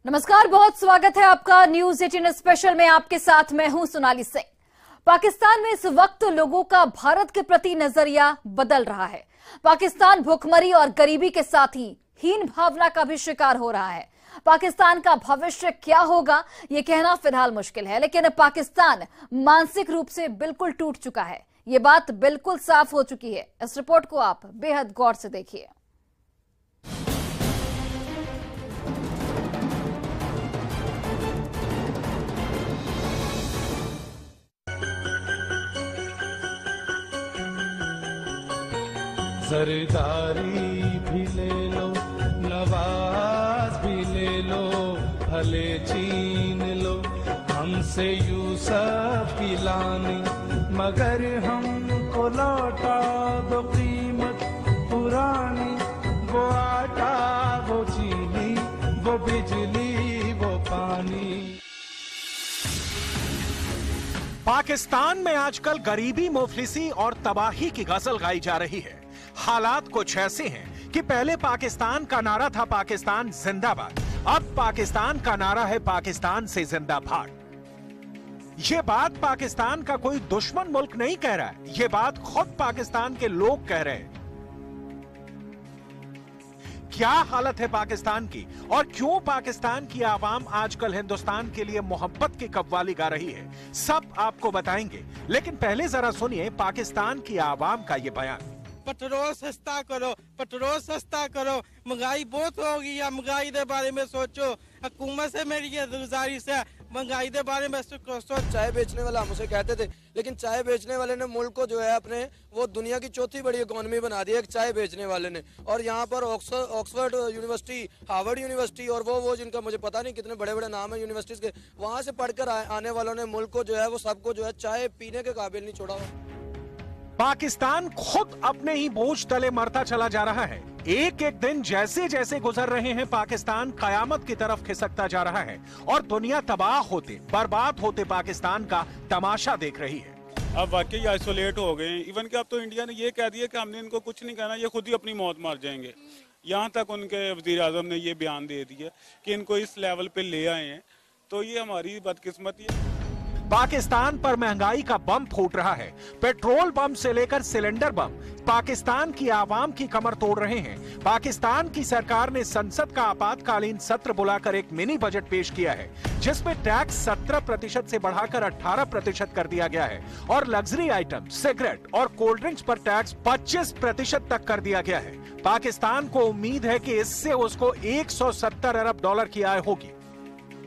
नमस्कार, बहुत स्वागत है आपका न्यूज 18 स्पेशल में। आपके साथ मैं हूं सोनाली सिंह। पाकिस्तान में इस वक्त लोगों का भारत के प्रति नजरिया बदल रहा है। पाकिस्तान भूखमरी और गरीबी के साथ ही हीन भावना का भी शिकार हो रहा है। पाकिस्तान का भविष्य क्या होगा ये कहना फिलहाल मुश्किल है, लेकिन पाकिस्तान मानसिक रूप से बिल्कुल टूट चुका है। ये बात बिल्कुल साफ हो चुकी है। इस रिपोर्ट को आप बेहद गौर से देखिए। जरदारी भी ले लो, नवाज भी ले लो, भले छीन लो हमसे यूसुफ की लानी, मगर हमको लौटा दो कीमत पुरानी। वो आटा, वो चीनी, वो बिजली, वो पानी। पाकिस्तान में आजकल गरीबी, मुफलिसी और तबाही की गजल गाई जा रही है। हालात कुछ ऐसे हैं कि पहले पाकिस्तान का नारा था पाकिस्तान जिंदाबाद, अब पाकिस्तान का नारा है पाकिस्तान से जिंदा भाग। ये बात पाकिस्तान का कोई दुश्मन मुल्क नहीं कह रहा है, ये बात खुद पाकिस्तान के लोग कह रहे हैं। क्या हालत है पाकिस्तान की और क्यों पाकिस्तान की आवाम आजकल हिंदुस्तान के लिए मोहब्बत की कव्वाली गा रही है, सब आपको बताएंगे। लेकिन पहले जरा सुनिए पाकिस्तान की आवाम का ये बयान। पेट्रोल सस्ता करो, पेट्रोल सस्ता करो, महंगाई बहुत हो गई है। महंगाई के बारे में सोचो। हुकूमत से मेरी ये गुजारिश है, महंगाई के बारे में सोचो। चाय बेचने वाला हमसे कहते थे, लेकिन चाय बेचने वाले ने मुल्क को जो है अपने वो दुनिया की चौथी बड़ी इकोनॉमी बना दी है एक चाय बेचने वाले ने। और यहाँ पर ऑक्सफोर्ड यूनिवर्सिटी, हार्वर्ड यूनिवर्सिटी और वो जिनका मुझे पता नहीं कितने बड़े बड़े नाम है यूनिवर्सिटीज के, वहाँ से पढ़कर आने वालों ने मुल्क को जो है वो सबको जो है चाय पीने के काबिल नहीं छोड़ा। पाकिस्तान खुद अपने ही बोझ तले मरता चला जा रहा है। एक एक दिन जैसे जैसे गुजर रहे हैं पाकिस्तान कयामत की तरफ खिसकता जा रहा है और दुनिया तबाह होते, बर्बाद होते पाकिस्तान का तमाशा देख रही है। अब वाकई आइसोलेट हो गए हैं। इवन कि अब तो इंडिया ने ये कह दिया कि हमने इनको कुछ नहीं कहना, ये खुद ही अपनी मौत मार जाएंगे। यहाँ तक उनके वजीर आजम ने ये बयान दे दिया कि इनको इस लेवल पे ले आए हैं, तो ये हमारी बदकिस्मती है। पाकिस्तान पर महंगाई का बम फूट रहा है। पेट्रोल बम से लेकर सिलेंडर बम पाकिस्तान की आवाम की कमर तोड़ रहे हैं। पाकिस्तान की सरकार ने संसद का आपातकालीन सत्र बुलाकर एक मिनी बजट पेश किया है, जिसमें टैक्स 17% से बढ़ाकर 18% कर दिया गया है और लग्जरी आइटम, सिगरेट और कोल्ड ड्रिंक्स पर टैक्स 25% तक कर दिया गया है। पाकिस्तान को उम्मीद है कि इससे उसको 170 अरब डॉलर की आय होगी,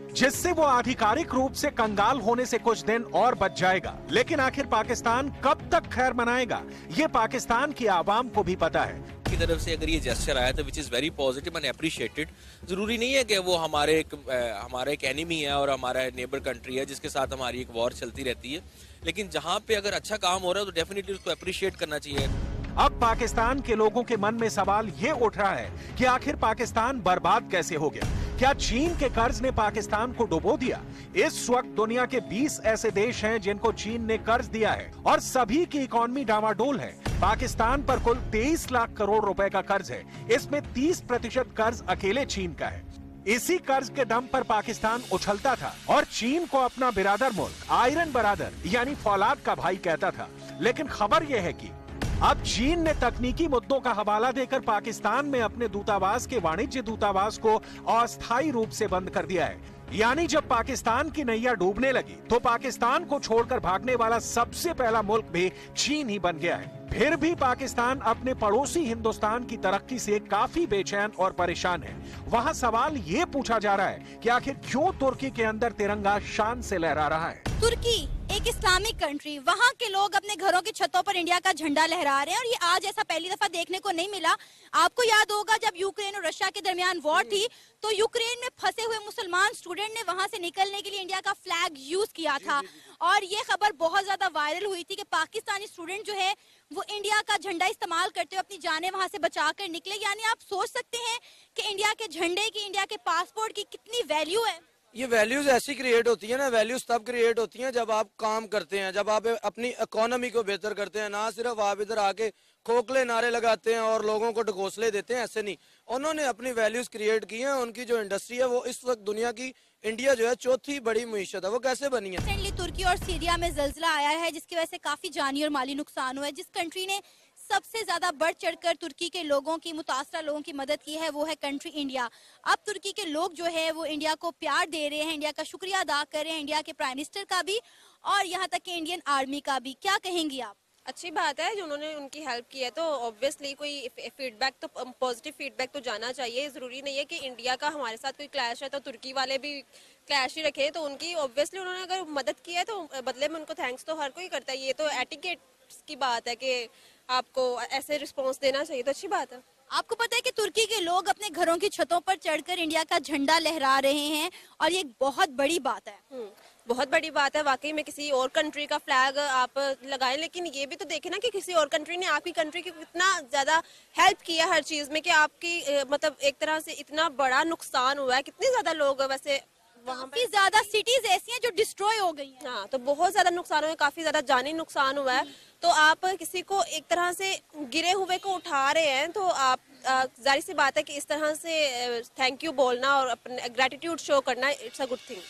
जिससे वो आधिकारिक रूप से कंगाल होने से कुछ दिन और बच जाएगा। लेकिन आखिर पाकिस्तान कब तक खैर मनाएगा, ये पाकिस्तान की आवाम को भी पता है। की तरफ से अगर ये जेस्चर आया तो which is very positive and appreciated. जरूरी नहीं है कि वो हमारे एक एनिमी है और हमारा नेबर कंट्री है जिसके साथ हमारी एक वॉर चलती रहती है, लेकिन जहाँ पे अगर अच्छा काम हो रहा है तो डेफिनेटली उसको अप्रिशिएट करना चाहिए। अब पाकिस्तान के लोगों के मन में सवाल ये उठ रहा है कि आखिर पाकिस्तान बर्बाद कैसे हो गया? क्या चीन के कर्ज ने पाकिस्तान को डुबो दिया? इस वक्त दुनिया के 20 ऐसे देश हैं जिनको चीन ने कर्ज दिया है और सभी की इकोनॉमी डावाडोल है। पाकिस्तान पर कुल 23 लाख करोड़ रुपए का कर्ज है, इसमें 30% कर्ज अकेले चीन का है। इसी कर्ज के दम पर पाकिस्तान उछलता था और चीन को अपना बिरादर मुल्क, आयरन बरादर यानी फौलाद का भाई कहता था। लेकिन खबर यह है कि अब चीन ने तकनीकी मुद्दों का हवाला देकर पाकिस्तान में अपने दूतावास के वाणिज्य दूतावास को अस्थायी रूप से बंद कर दिया है। यानी जब पाकिस्तान की नैया डूबने लगी तो पाकिस्तान को छोड़कर भागने वाला सबसे पहला मुल्क भी चीन ही बन गया है। फिर भी पाकिस्तान अपने पड़ोसी हिंदुस्तान की तरक्की से काफी बेचैन और परेशान है। वहाँ सवाल ये पूछा जा रहा है कि आखिर क्यों तुर्की के अंदर तिरंगा शान से लहरा रहा है। तुर्की एक इस्लामिक कंट्री, वहाँ के लोग अपने घरों की छतों पर इंडिया का झंडा लहरा रहे हैं और ये आज ऐसा पहली दफा देखने को नहीं मिला। आपको याद होगा जब यूक्रेन और रशिया के दरमियान वॉर थी तो यूक्रेन में फंसे हुए मुसलमान स्टूडेंट ने वहां से निकलने के लिए इंडिया का फ्लैग यूज किया था और ये खबर बहुत ज्यादा वायरल हुई थी कि पाकिस्तानी स्टूडेंट जो है वो इंडिया का झंडा इस्तेमाल करते हुए अपनी जानें वहां से बचा कर निकले। यानी आप सोच सकते हैं कि इंडिया के झंडे की, इंडिया के पासपोर्ट की कितनी वैल्यू है। ये वैल्यूज ऐसी क्रिएट होती है ना, वैल्यूज तब क्रिएट होती हैं जब आप काम करते हैं, जब आप अपनी इकोनॉमी को बेहतर करते हैं। ना सिर्फ आप इधर आके खोखले नारे लगाते हैं और लोगों को ढकोसले देते हैं, ऐसे नहीं। उन्होंने अपनी वैल्यूज क्रिएट की हैं। उनकी जो इंडस्ट्री है वो इस वक्त दुनिया की, इंडिया जो है चौथी बड़ी मईशत है, वो कैसे बनी है? रिसेंटली तुर्की और सीरिया में ज़ल्ज़ला आया है जिसकी वजह से काफी जानी और माली नुकसान हुआ है। जिस कंट्री ने सबसे ज्यादा बढ़ चढ़कर तुर्की के लोगों की, मुतासरा लोगों की मदद की है, वो है कंट्री इंडिया। अब तुर्की के लोग जो है वो इंडिया को प्यार दे रहे हैं, इंडिया का शुक्रिया अदा कर रहे हैं, इंडिया के प्राइम मिनिस्टर का भी और यहाँ तक कि इंडियन आर्मी का भी। क्या कहेंगी आप? अच्छी बात है जो उन्होंने उनकी हेल्प की है, तो ऑब्वियसली कोई फीडबैक तो, पॉजिटिव फीडबैक तो जाना चाहिए। ज़रूरी नहीं है कि इंडिया का हमारे साथ कोई क्लैश है तो तुर्की वाले भी क्लैश ही रखें। तो उनकी ऑब्वियसली उन्होंने अगर मदद की है तो बदले में उनको थैंक्स तो हर कोई करता है। ये तो एटिकेट की बात है कि आपको ऐसे रिस्पॉन्स देना चाहिए, तो अच्छी बात है। आपको पता है कि तुर्की के लोग अपने घरों की छतों पर चढ़कर इंडिया का झंडा लहरा रहे हैं और ये एक बहुत बड़ी बात है। बहुत बड़ी बात है वाकई में। किसी और कंट्री का फ्लैग आप लगाएं, लेकिन ये भी तो देखें ना कि किसी और कंट्री ने आपकी कंट्री की कितना ज्यादा हेल्प किया हर चीज में, कि आपकी मतलब एक तरह से इतना बड़ा नुकसान हुआ है। कितने ज्यादा लोग वैसे वहाँ काफी ज्यादा सिटीज ऐसी हैं जो डिस्ट्रॉय हो गई हैं। हाँ, तो बहुत ज्यादा नुकसान हुआ है, काफी ज्यादा जानी नुकसान हुआ है। तो आप किसी को एक तरह से गिरे हुए को उठा रहे हैं, तो आप जाहिर सी बात है कि इस तरह से थैंक यू बोलना और अपने ग्रेटिट्यूड शो करना, it's a good thing.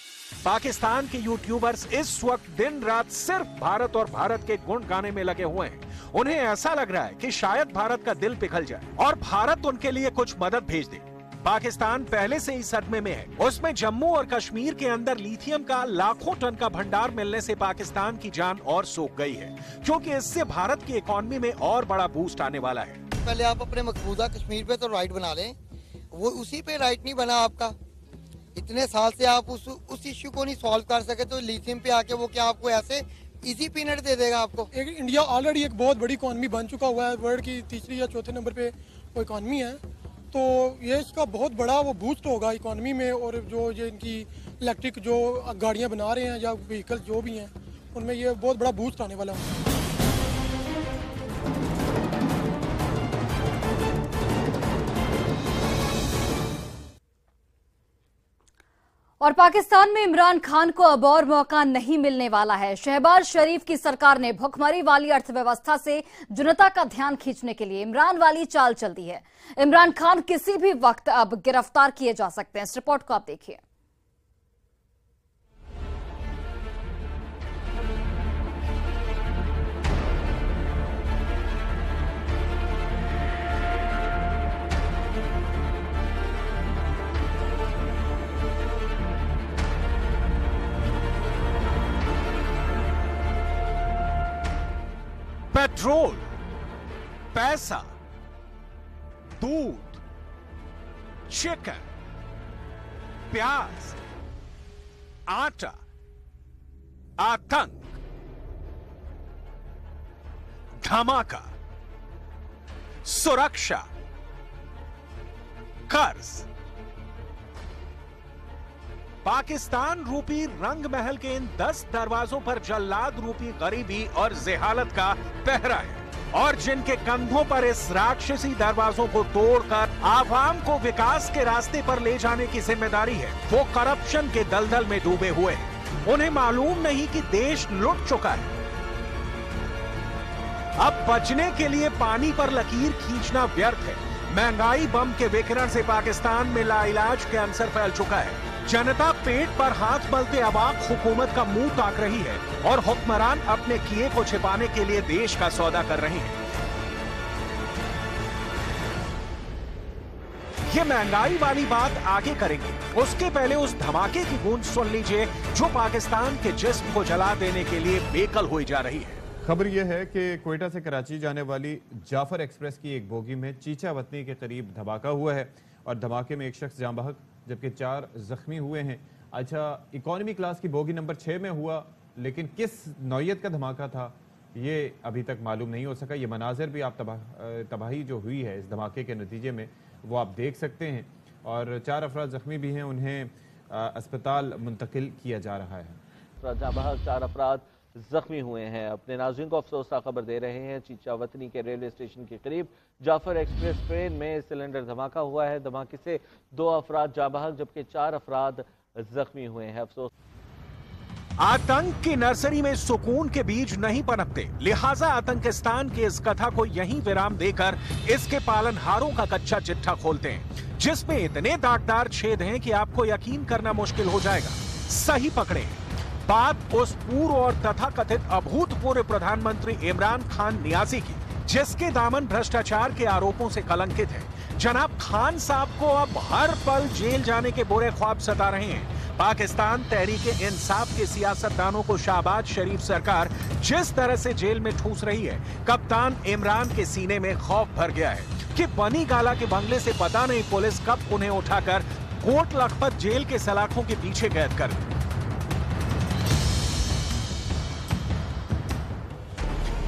Pakistan के यूट्यूबर्स इस वक्त दिन रात सिर्फ भारत और भारत के गुण गाने में लगे हुए हैं। उन्हें ऐसा लग रहा है कि शायद भारत का दिल पिघल जाए और भारत उनके लिए कुछ मदद भेज दे। पाकिस्तान पहले से ही सदमे में है। उसमें जम्मू और कश्मीर के अंदर लिथियम का लाखों टन का भंडार मिलने से पाकिस्तान की जान और सूख गई है, क्योंकि इससे भारत की इकोनॉमी में और बड़ा बूस्ट आने वाला है। पहले आप अपने मकबूजा कश्मीर पे तो राइट बना लें, वो उसी पे राइट नहीं बना आपका। इतने साल से आप उस इश्यू को नहीं सॉल्व कर सके, तो लिथियम पे आके वो क्या आपको ऐसे इजी पीनट दे देगा आपको? इंडिया ऑलरेडी एक बहुत बड़ी इकोनॉमी बन चुका हुआ है, वर्ल्ड की तीसरी या चौथे नंबर पे वो इकोनॉमी है। तो ये इसका बहुत बड़ा वो बूस्ट होगा इकोनॉमी में। और जो ये इनकी इलेक्ट्रिक जो गाड़ियाँ बना रहे हैं या व्हीकल जो भी हैं, उनमें ये बहुत बड़ा बूस्ट आने वाला है। और पाकिस्तान में इमरान खान को अब और मौका नहीं मिलने वाला है। शहबाज शरीफ की सरकार ने भुखमरी वाली अर्थव्यवस्था से जनता का ध्यान खींचने के लिए इमरान वाली चाल चल दी है। इमरान खान किसी भी वक्त अब गिरफ्तार किए जा सकते हैं। इस रिपोर्ट को आप देखिए। पेट्रोल, पैसा, दूध, चिकन, प्याज, आटा, आतंक, धमाका, सुरक्षा, कर्ज। पाकिस्तान रूपी रंग महल के इन 10 दरवाजों पर जल्लाद रूपी गरीबी और जेहालत का पहरा है, और जिनके कंधों पर इस राक्षसी दरवाजों को तोड़कर आवाम को विकास के रास्ते पर ले जाने की जिम्मेदारी है, वो करप्शन के दलदल में डूबे हुए हैं। उन्हें मालूम नहीं कि देश लुट चुका है। अब बचने के लिए पानी पर लकीर खींचना व्यर्थ है। महंगाई बम के विकिरण से पाकिस्तान में लाइलाज कैंसर फैल चुका है। जनता पेट पर हाथ मलते अवाक हुकूमत का मुंह ताक रही है और हुक्मरान अपने किए को छिपाने के लिए देश का सौदा कर रहे हैं। ये महंगाई वाली बात आगे करेंगे, उसके पहले उस धमाके की गूंज सुन लीजिए जो पाकिस्तान के जिस्म को जला देने के लिए बेकल हुई जा रही है। खबर यह है कि क्वेटा से कराची जाने वाली जाफर एक्सप्रेस की एक बोगी में चीचा वतनी के करीब धमाका हुआ है और धमाके में एक शख्स जाँ बहक जबकि 4 जख्मी हुए हैं। अच्छा, इकोनॉमी क्लास की बोगी नंबर 6 में हुआ, लेकिन किस नौयत का धमाका था ये अभी तक मालूम नहीं हो सका। ये मनाजिर भी आप तबाही जो हुई है इस धमाके के नतीजे में वो आप देख सकते हैं, और 4 अफराद जख्मी भी हैं, उन्हें अस्पताल मुंतकिल किया जा रहा है। जाँ बहक 4 अफराद जख्मी हुए हैं। अपने नाज़रीन को अफसोसनाक खबर दे रहे हैं। चीचा वतनी के रेलवे स्टेशन के करीब जाफर एक्सप्रेस ट्रेन में सिलेंडर धमाका हुआ है। धमाके से 2 अफराद जाँ बहक जबकि 4 अफराद जख्मी हुए हैं। अफसोस आतंक की नर्सरी में सुकून के बीज नहीं पनपते, लिहाजा आतंकिस्तान की इस कथा को यहीं विराम देकर इसके पालनहारों का कच्चा चिट्ठा खोलते हैं, जिसमें इतने दागदार छेद हैं कि आपको यकीन करना मुश्किल हो जाएगा। सही पकड़े, बात उस पूर्व और तथाकथित अभूतपूर्व प्रधानमंत्री इमरान खान नियाजी की, जिसके दामन भ्रष्टाचार के आरोपों से कलंकित है। जनाब खान साहब को अब हर पल जेल जाने के बुरे ख्वाब सता रहे हैं। पाकिस्तान तहरीक-ए-इंसाफ के सियासतदानों को शहबाज शरीफ सरकार जिस तरह से जेल में ठूस रही है, कप्तान इमरान के सीने में खौफ भर गया है कि बनी गाला के बंगले से पता नहीं पुलिस कब उन्हें उठाकर कोट लखपत जेल के सलाखों के पीछे कैद कर दे।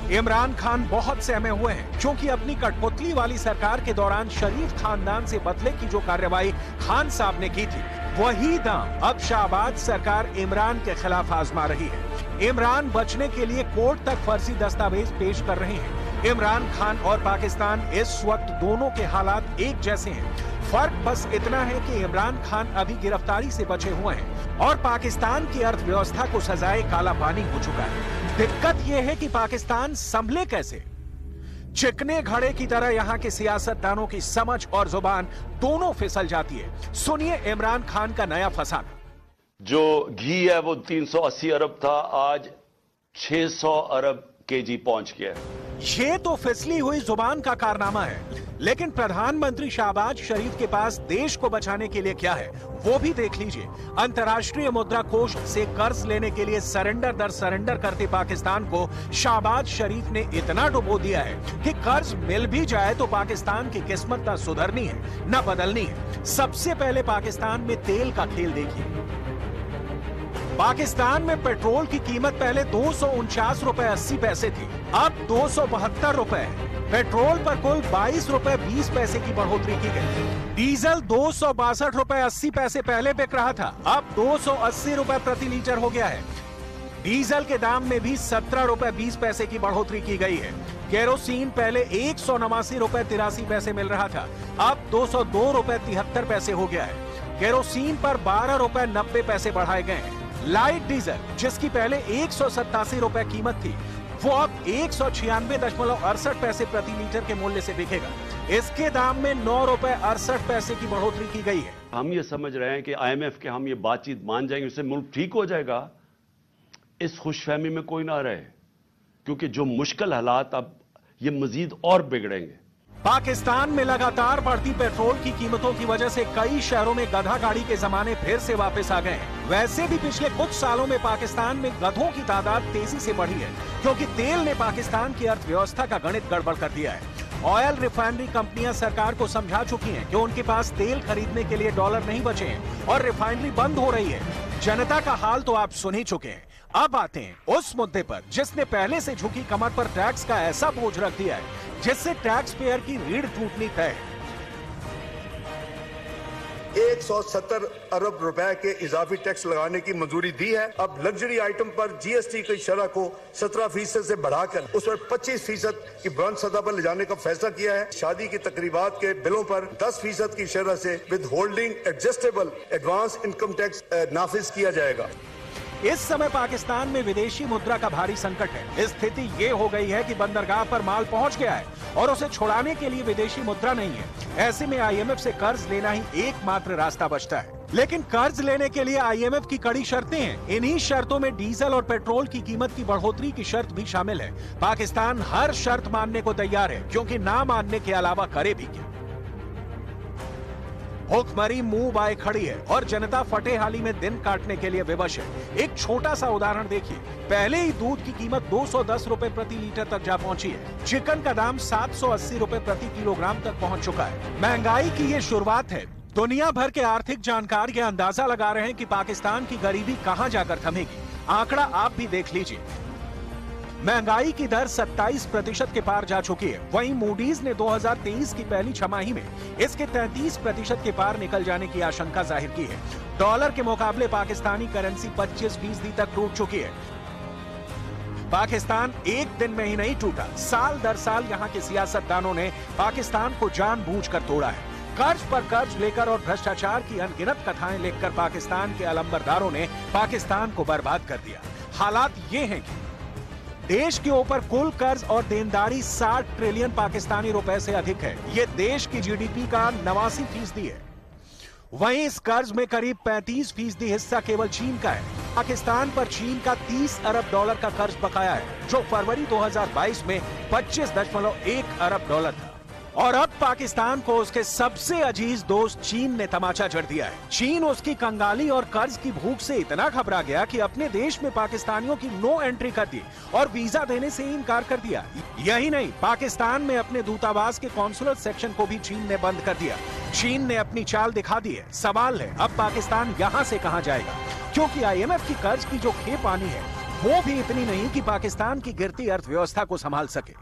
इमरान खान बहुत सहमे हुए हैं, क्योंकि अपनी कठपुतली वाली सरकार के दौरान शरीफ खानदान से बदले की जो कार्रवाई खान साहब ने की थी, वही दांव अब शहबाज सरकार इमरान के खिलाफ आजमा रही है। इमरान बचने के लिए कोर्ट तक फर्जी दस्तावेज पेश कर रहे हैं। इमरान खान और पाकिस्तान इस वक्त दोनों के हालात एक जैसे हैं। फर्क बस इतना है कि इमरान खान अभी गिरफ्तारी से बचे हुए हैं और पाकिस्तान की अर्थव्यवस्था को सजाए काला पानी हो चुका है। दिक्कत यह है कि पाकिस्तान संभले कैसे। चिकने घड़े की तरह यहाँ के सियासतदानों की समझ और जुबान दोनों फिसल जाती है। सुनिए इमरान खान का नया फसाना। जो घी है वो 380 अरब था, आज 600 अरब केजी पहुंच गया है। ये तो फिसली हुई जुबान का कारनामा है, लेकिन प्रधानमंत्री शहबाज शरीफ के पास देश को बचाने के लिए क्या है वो भी देख लीजिए। अंतर्राष्ट्रीय मुद्रा कोष से कर्ज लेने के लिए सरेंडर दर सरेंडर करते पाकिस्तान को शहबाज शरीफ ने इतना डुबो दिया है कि कर्ज मिल भी जाए तो पाकिस्तान की किस्मत न सुधरनी है न बदलनी है। सबसे पहले पाकिस्तान में तेल का खेल देखिए। पाकिस्तान में पेट्रोल की कीमत पहले 249 रुपए 80 पैसे थी, अब 272 रुपए। पेट्रोल पर कुल 22 रुपए 20 पैसे की बढ़ोतरी की गई। डीजल 262 रुपए 80 पैसे पहले बिक रहा था, अब 280 रुपए प्रति लीटर हो गया है। डीजल के दाम में भी 17 रुपए 20 पैसे की बढ़ोतरी की गई है। केरोसिन पहले 189 रुपए 83 पैसे मिल रहा था, अब 202 रुपए 73 पैसे हो गया है। केरोसिन पर 12 रुपए 90 पैसे बढ़ाए गए हैं। लाइट डीजल जिसकी पहले 187 रुपए कीमत थी, वो अब 196.68 पैसे प्रति लीटर के मूल्य से बिकेगा। इसके दाम में 9 रुपए 68 पैसे की बढ़ोतरी की गई है। हम ये समझ रहे हैं कि IMF के हम ये बातचीत मान जाएंगे, उससे मुल्क ठीक हो जाएगा। इस खुशफहमी में कोई ना रहे, क्योंकि जो मुश्किल हालात अब ये मजीद और बिगड़ेंगे। पाकिस्तान में लगातार बढ़ती पेट्रोल की कीमतों की वजह से कई शहरों में गधा गाड़ी के जमाने फिर से वापस आ गए हैं। वैसे भी पिछले कुछ सालों में पाकिस्तान में गधों की तादाद तेजी से बढ़ी है, क्योंकि तेल ने पाकिस्तान की अर्थव्यवस्था का गणित गड़बड़ कर दिया है। ऑयल रिफाइनरी कंपनियां सरकार को समझा चुकी हैं कि उनके पास तेल खरीदने के लिए डॉलर नहीं बचे हैं और रिफाइनरी बंद हो रही है। जनता का हाल तो आप सुन ही चुके हैं। अब आते हैं उस मुद्दे पर जिसने पहले से झुकी कमर पर टैक्स का ऐसा बोझ रख दिया है जिससे टैक्स पेयर की रीढ़ टूटनी तय है। 170 अरब रुपए के इजाफी टैक्स लगाने की मंजूरी दी है। अब लग्जरी आइटम पर GST की शरह को 17% से बढ़ाकर उस पर 25% की बुलंद सतह पर ले जाने का फैसला किया है। शादी की तकरीबात के बिलों पर 10% की शरह से withholding adjustable advance income tax नाफिज किया जाएगा। इस समय पाकिस्तान में विदेशी मुद्रा का भारी संकट है। स्थिति ये हो गई है कि बंदरगाह पर माल पहुंच गया है और उसे छुड़ाने के लिए विदेशी मुद्रा नहीं है। ऐसे में IMF से कर्ज लेना ही एकमात्र रास्ता बचता है। लेकिन कर्ज लेने के लिए IMF की कड़ी शर्तें हैं। इन्हीं शर्तों में डीजल और पेट्रोल की कीमत की बढ़ोतरी की शर्त भी शामिल है। पाकिस्तान हर शर्त मानने को तैयार है, क्योंकि ना मानने के अलावा करे भी क्या। भूखमरी मुंह बाए खड़ी है और जनता फटेहाली में दिन काटने के लिए विवश है। एक छोटा सा उदाहरण देखिए। पहले ही दूध की कीमत 210 रुपए प्रति लीटर तक जा पहुंची है। चिकन का दाम 780 रुपए प्रति किलोग्राम तक पहुंच चुका है। महंगाई की ये शुरुआत है। दुनिया भर के आर्थिक जानकार ये अंदाजा लगा रहे हैं कि पाकिस्तान की गरीबी कहां जाकर थमेगी। आंकड़ा आप भी देख लीजिए। महंगाई की दर 27% के पार जा चुकी है। वहीं मूडीज ने 2023 की पहली छमाही में इसके 33% के पार निकल जाने की आशंका जाहिर की है। डॉलर के मुकाबले पाकिस्तानी करेंसी 25% तक टूट चुकी है। पाकिस्तान एक दिन में ही नहीं टूटा, साल दर साल यहाँ के सियासतदानों ने पाकिस्तान को जानबूझकर तोड़ा है। कर्ज पर कर्ज लेकर और भ्रष्टाचार की अनगिनत कथाएं लिखकर पाकिस्तान के अलंबरदारों ने पाकिस्तान को बर्बाद कर दिया। हालात ये हैं कि देश के ऊपर कुल कर्ज और देनदारी 60 ट्रिलियन पाकिस्तानी रुपए से अधिक है। ये देश की जीडीपी का 89% है। वहीं इस कर्ज में करीब 35% हिस्सा केवल चीन का है। पाकिस्तान पर चीन का 30 अरब डॉलर का कर्ज बकाया है, जो फरवरी 2022 में 25.1 अरब डॉलर था। और अब पाकिस्तान को उसके सबसे अजीज दोस्त चीन ने तमाचा जड़ दिया है। चीन उसकी कंगाली और कर्ज की भूख से इतना घबरा गया कि अपने देश में पाकिस्तानियों की नो एंट्री कर दी और वीजा देने से इनकार कर दिया। यही नहीं, पाकिस्तान में अपने दूतावास के कॉन्सुलर सेक्शन को भी चीन ने बंद कर दिया। चीन ने अपनी चाल दिखा दी है। सवाल है, अब पाकिस्तान यहाँ से कहाँ जाएगा? क्योंकि IMF की कर्ज की जो खेप आनी है वो भी इतनी नहीं कि पाकिस्तान की गिरती अर्थव्यवस्था को संभाल सके।